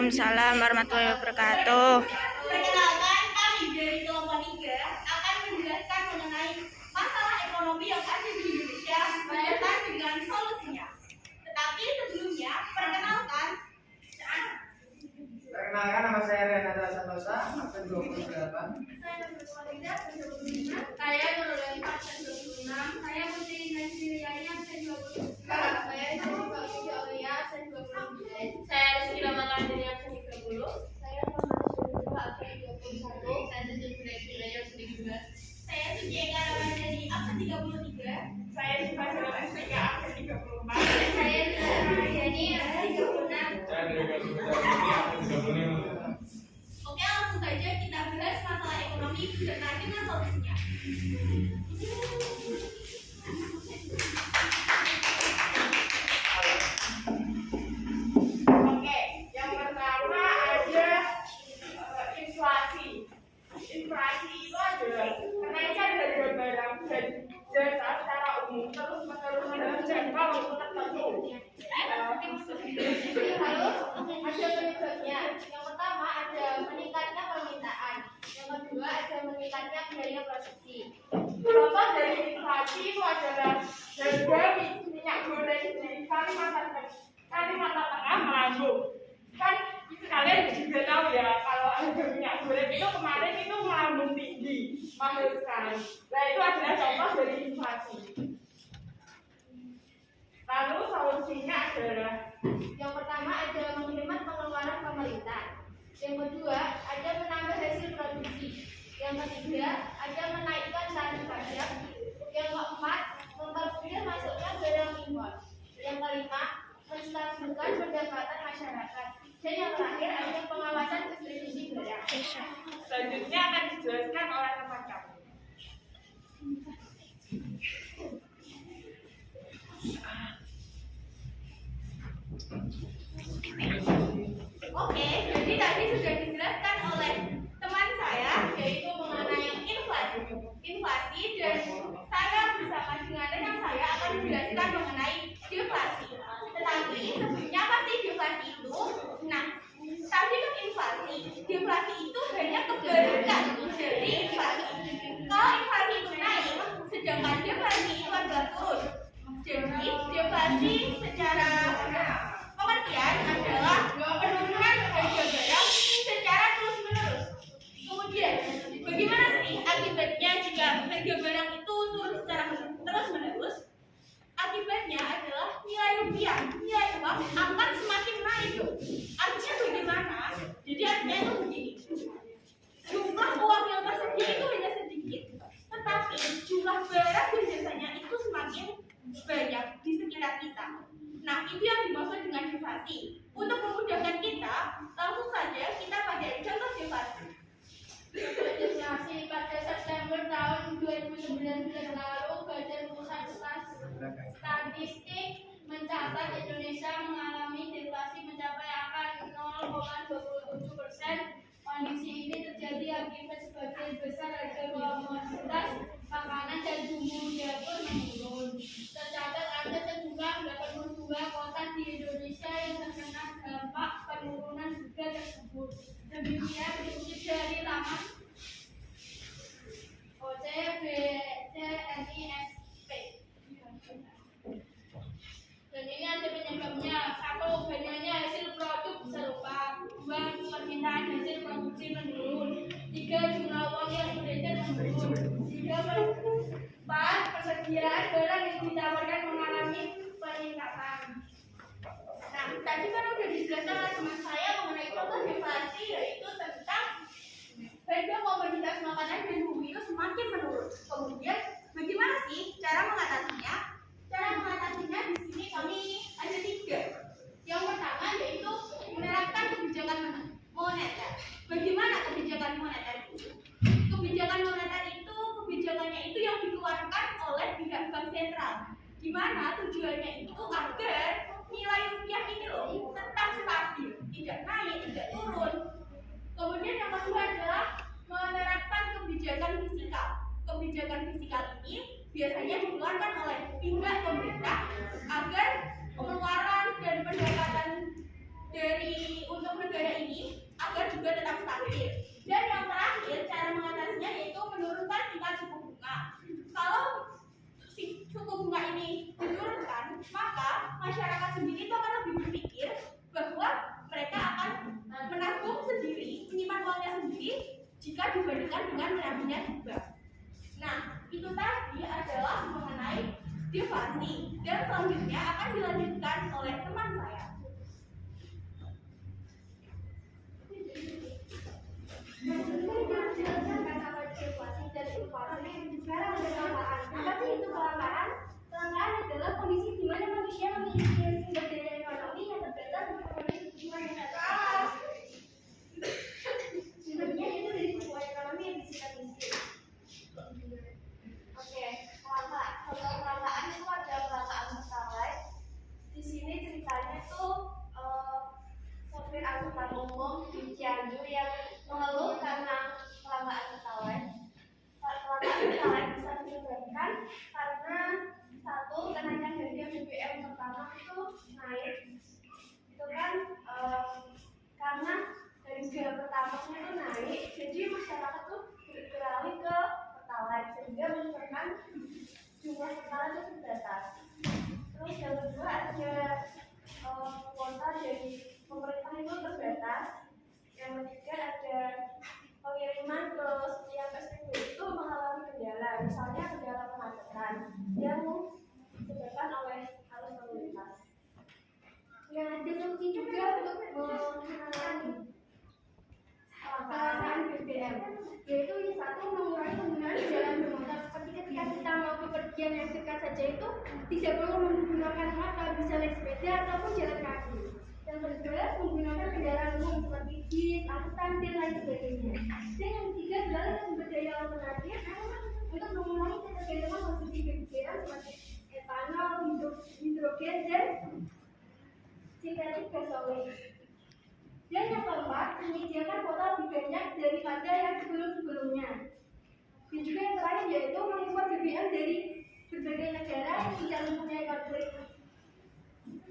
Waalaikumsalam warahmatullahi wabarakatuh. Perkenalkan, kami dari kelompok 3 akan menjelaskan mengenai masalah ekonomi yang ada di Indonesia beserta dengan solusinya. Tetapi sebelumnya, perkenalkan, nama saya Renata Santosa, absen 28. saya Nurul absen 26, saya Putri Nasiriani absen 20, saya Rizky Aulia absen 29, saya Rizky Ramadhani absen 30, saya Muhammad Syurga absen 21, saya Suci Bilaya absen 13, saya Suci Eka Ramadhani absen 33, saya Syifa Jalan SPK absen 34, saya Ramadhani absen 36. Oke, langsung saja kita bahas masalah ekonomi beserta dengan solusinya. Oke, yang pertama ada inflasi. Inflasi itu adalah kenaikan harga barang dan jasa secara umum terus menerus jangka waktu tertentu. Lalu ada penyebabnya. Yang pertama ada meningkatnya permintaan. Yang kedua ada meningkatnya biaya produksi. Contoh dari inflasi itu adalah harga minyak goreng di Kalimantan Tengah melambung. Kan kalian juga tahu ya kalau harga minyak goreng itu kemarin itu melambung tinggi, mahal sekali. Nah itu adalah contoh dari inflasi. Lalu solusinya adalah yang pertama ada menghemat pengeluaran pemerintah. Yang kedua ada menambah hasil produksi. Yang ketiga ada menaikkan tarif pajak. Yang keempat mempermudah masuknya barang impor. Yang kelima menstabilkan pendapatan masyarakat. Dan yang terakhir ada pengawasan distribusi barang. Selanjutnya akan dijelaskan oleh teman kami. Oke, jadi tadi sudah dijelaskan oleh teman saya yaitu mengenai inflasi. Dan saya bersama dengan rekan saya akan menjelaskan mengenai deflasi. Tetapi sebelumnya apa sih deflasi itu? Nah, tadi kan inflasi. Deflasi itu hanya kebalikan dari inflasi. Kalau inflasi itu naik, sedangkan deflasi itu adalah turun. Jadi deflasi secara pengertian adalah penurunan harga barang secara terus-menerus. Kemudian, bagaimana sih akibatnya jika harga barang itu turun secara terus-menerus? Akibatnya adalah nilai rupiah, nilai uang akan semakin naik. Artinya bagaimana? Jadi artinya itu begini. Jumlah uang yang tersedia itu hanya sedikit, tetapi jumlah barang dan jasanya itu semakin banyak di sekitar kita. Nah, itu yang dimaksud dengan deflasi. Untuk memudahkan kita, langsung saja kita pada contoh deflasi. Deflasi pada September tahun 2019 lalu, Badan Pusat Statistik mencatat Indonesia mengalami deflasi mencapai angka 0,27%. Kondisi ini terjadi akibat sebagian besar harga komoditas makanan dan bumbu dapur menurun. Tercatat ada sejumlah 82 kota di Indonesia yang terkena dampak penurunan harga tersebut. Demikian dikutip dari laman OCBCNISP. Dan ini ada penyebabnya. 1. Banyaknya hasil produk serupa. 2. Permintaan hasil produksi menurun. 3. Jumlah uang yang beredar menurun. 4. Persediaan barang yang ditawarkan mengalami peningkatan. Nah, tadi kan udah dijelaskan oleh teman saya mengenai contoh deflasi, yaitu tentang harga komoditas makanan dan bumbu itu semakin menurun. Kemudian, bagaimana sih cara mengatasinya? Cara mengatasinya di sini kami ada 3. Yang pertama yaitu menerapkan kebijakan moneter. Bagaimana kebijakan moneter itu? Kebijakan moneter itu kebijakannya itu yang dikeluarkan oleh pihak bank sentral, di mana tujuannya itu agar nilai rupiah ini loh tetap stabil, tidak naik, tidak turun. Kemudian yang kedua adalah menerapkan kebijakan fiskal. Kebijakan fiskal ini biasanya dikeluarkan oleh pihak pemerintah agar pengeluaran dan pendapatan dari untuk negara masyarakat sendiri itu akan lebih berpikir bahwa mereka akan menabung sendiri, menyimpan uangnya sendiri jika dibandingkan dengan menabungnya di bank. Nah, itu tadi adalah mengenai deflasi dan selanjutnya akan dilanjutkan oleh teman saya. Apa sih itu kelangkaan? Kelangkaan adalah kondisi di mana manusia memiliki sumber daya ekonomi yang terbatas untuk memenuhi kebutuhan yang terbatas. Sumbernya itu dari kebutuhan ekonomi yang bersifat miskin. Oke, kelangkaan. Kalau kelangkaan itu ada kelangkaan pertalite. Di sini ceritanya tuh sopir angkutan umum di Cianjur yang mengeluh karena kelangkaan pertalite. Kelangkaan pertalite bisa disebabkan karena satu, kenaikan harga BBM pertama itu naik. Itu kan karena harga pertamanya itu naik, jadi masyarakat tuh beralih ke pertalite sehingga menyebabkan jumlah pertalite itu terbatas. Terus yang kedua ada kuota dari pemerintah itu terbatas. Yang ketiga ada pengiriman ke setiap SPB itu mengalami kendala, misalnya kendala pemacetan yang disebabkan oleh arus lalu lintas. Yang ada solusi juga untuk mengurangi kelangkaan BBM, yaitu yang satu mengurangi penggunaan kendaraan bermotor. Seperti ketika kita mau bepergian yang dekat saja itu tidak perlu menggunakan motor, bisa naik sepeda ataupun jalan kaki. Yang kedua, menggunakan kendaraan umum seperti bis, angkutan, dan lain sebagainya. Dan yang ketiga adalah sumber daya alternatif untuk mengurangi ketergantungan konsumsi BBM seperti etanol, hidrogen, dan sintetik gasolin. Dan yang keempat, menyediakan kuota lebih banyak daripada yang sebelum-sebelumnya. Dan juga yang terakhir yaitu mengimpor BBM dari berbagai negara yang tidak mempunyai konflik.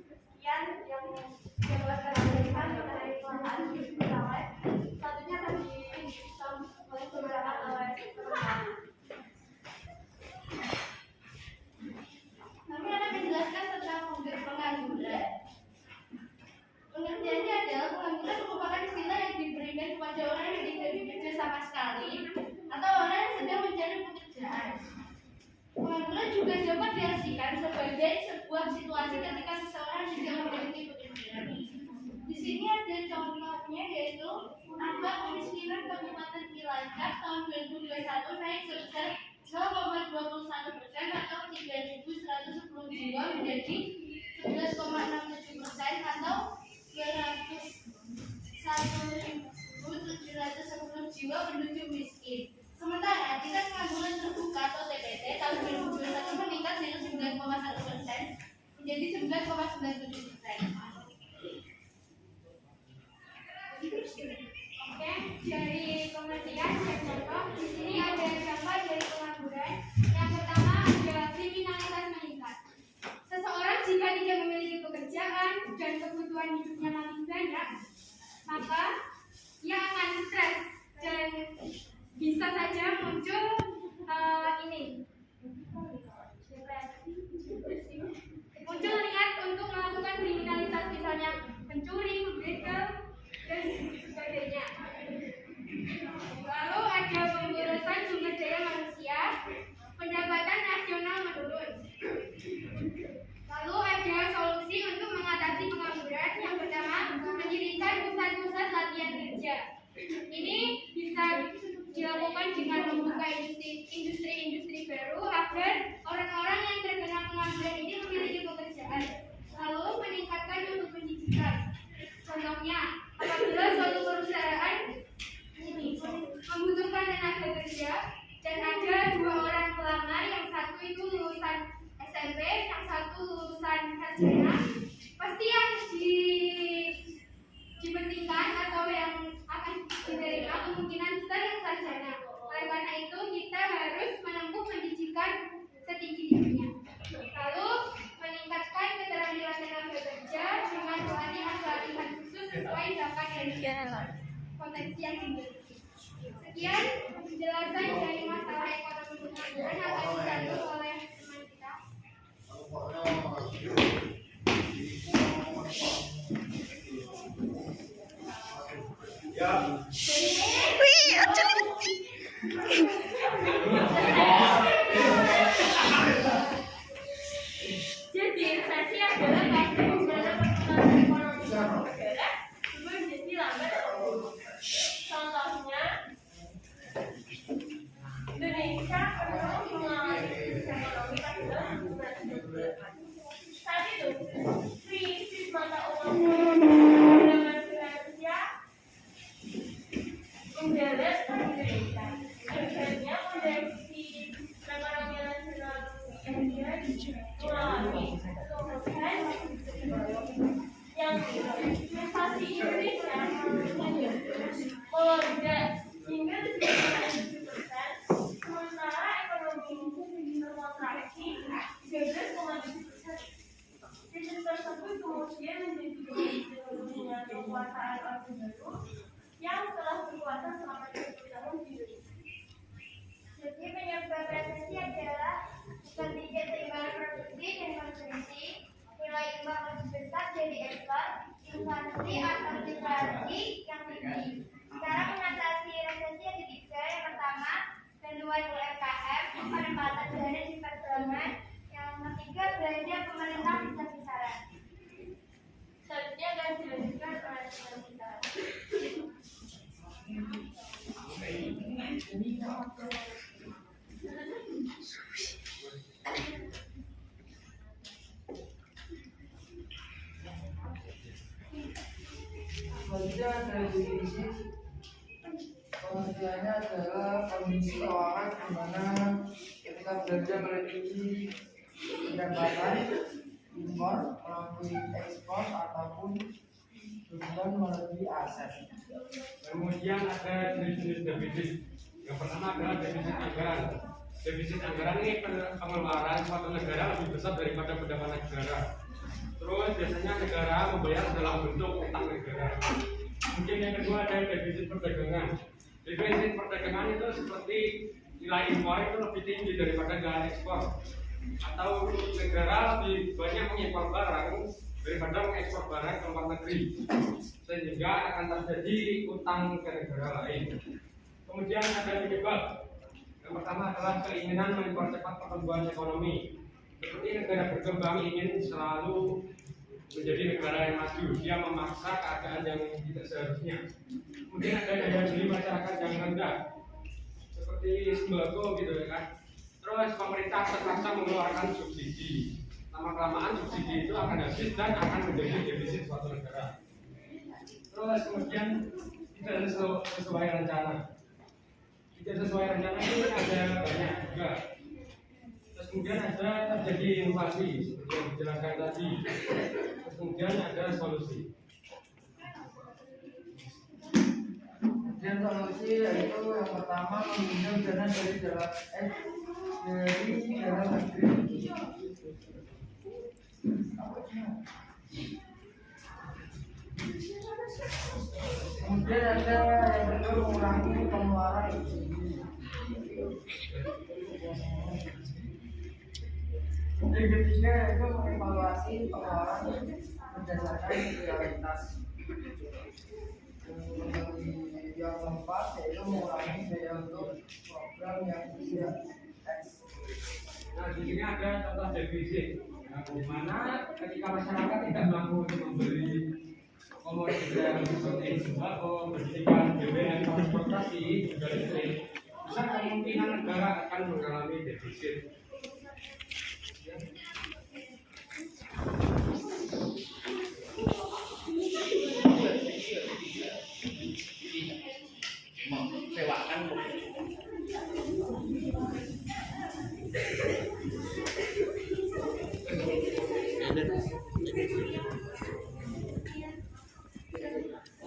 Sekian yang dapat kami berikan mengenai kelangkaan pertalite. Selanjutnya akan oleh beberapa oleh teman-teman. Kami akan menjelaskan tentang pengangguran. Pengertiannya adalah pengangguran merupakan istilah yang diberikan kepada orang yang tidak bekerja sama sekali atau orang yang sedang mencari pekerjaan. Pengangguran juga dapat diartikan sebagai sebuah situasi ketika seseorang tidak memiliki pekerjaan. Di sini ada contohnya yaitu angka kemiskinan Kabupaten Cilacap tahun 2021 naik sebesar 0,21% atau 3.110 jiwa menjadi 11,67% atau 201.710 jiwa menuju miskin. Sementara tingkat pengangguran terbuka atau TPT tahun 2021 meningkat dari 9,1% menjadi 9,97%. Oke, dari pengertian dan contoh, di sini ada contoh dari pengangguran. Yang pertama ada kriminalitas meningkat. Seseorang jika tidak memiliki pekerjaan dan kebutuhan hidupnya makin banyak, maka ia akan stres dan bisa saja muncul muncul niat untuk melakukan kriminalitas, misalnya mencuri, membegal, dan sebagainya. Lalu ada pemborosan sumber daya manusia, pendapatan nasional menurun. Lalu ada solusi untuk mengatasi pengangguran. Yang pertama, mendirikan pusat-pusat latihan kerja. Ini bisa dilakukan dengan membuka industri-industri baru agar orang-orang yang terkena pengangguran ini memiliki pekerjaan. Lalu meningkatkan mutu pendidikan. Contohnya, apabila suatu perusahaan ini membutuhkan tenaga kerja dan ada dua orang pelamar, yang satu itu lulusan SMP, yang satu lulusan sarjana, pasti yang dipentingkan atau yang akan diterima kemungkinan besar yang sarjana. Oleh karena itu kita harus menempuh pendidikan setinggi-tingginya. Lalu meningkatkan keterampilan tenaga kerja dengan pelatihan khusus sesuai bakat dan potensi yang dimiliki. Sekian penjelasan dari masalah ekonomi pengangguran akan dibantu oleh teman kita. resesi adalah fase di mana pertumbuhan ekonomi suatu negara menjadi lambat atau buruk. Contohnya, Indonesia pernah mengalami krisis ekonomi pada tahun 1998. Saat itu, krisis mata uang dengan finansial menjerat Indonesia. Akhirnya proyeksi ekonomi nasional mengalami pertumbuhan yang inflasi Indonesia melonjak hingga 7,7%, sementara ekonomi terkontraksi 13,7%. Krisis tersebut kemudian menjadi dengan kekuasaan Orde Baru yang telah berkuasa selama 20 tahun di Indonesia. Jadi penyebab resesi adalah seperti keseimbangan produksi dan konsumsi, nilai imbal lebih besar dari ekspor, inflasi atau deflasi yang tinggi. Cara mengatasi resesi ada tiga. Yang pertama, bantuan UMKM, penempatan dana di perdagangan. Yang ketiga, belanja pemerintah besar-besaran. Selanjutnya akan dilanjutkan oleh teman kita. Selanjutnya dari defisit, pengertiannya adalah kondisi keuangan di mana ketika belanja melebihi pendapatan impor melalui ekspor ataupun tujuan melebihi aset. Kemudian ada jenis-jenis defisit. Yang pertama adalah defisit anggaran. Defisit anggaran ini pengeluaran suatu negara lebih besar daripada pendapatan negara. Terus biasanya negara membayar dalam bentuk utang negara. Mungkin yang kedua ada defisit perdagangan. Defisit perdagangan itu seperti nilai impor itu lebih tinggi daripada nilai ekspor. Atau negara lebih banyak mengimpor barang daripada mengekspor barang ke luar negeri, sehingga akan terjadi utang ke negara lain. Kemudian ada penyebab. Yang pertama adalah keinginan mempercepat pertumbuhan ekonomi. Seperti negara berkembang ingin selalu menjadi negara yang maju, dia memaksa keadaan yang tidak seharusnya. Kemudian ada daya beli masyarakat yang rendah, seperti sembako gitu ya kan. Terus pemerintah terpaksa mengeluarkan subsidi. Lama-kelamaan subsidi itu akan habis dan akan menjadi defisit suatu negara. Terus kemudian tidak sesuai rencana. Tidak sesuai rencana itu ada banyak juga. Terus kemudian ada terjadi inflasi seperti yang dijelaskan tadi. Terus kemudian ada solusi. Kemudian solusi yaitu yang pertama meminjam dana dari dalam negeri. Kemudian ada yang kedua mengurangi pengeluaran. Yang ketiga itu mengevaluasi pengeluaran berdasarkan prioritas. Yang keempat yaitu mengurangi biaya untuk program yang tidak eks. Nah, di sini ada contoh defisit. Di mana ketika masyarakat tidak mampu untuk membeli komoditas seperti sembako, pendidikan, BBM, transportasi, juga listrik, besar kemungkinan negara akan mengalami defisit.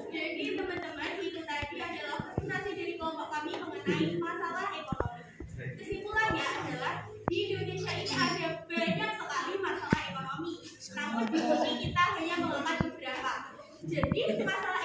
Jadi teman-teman, itu tadi adalah presentasi dari kelompok kami mengenai masalah ekonomi. Kesimpulannya adalah di Indonesia ini ada banyak sekali masalah ekonomi. Namun di sini kita hanya mengangkat beberapa. Jadi masalah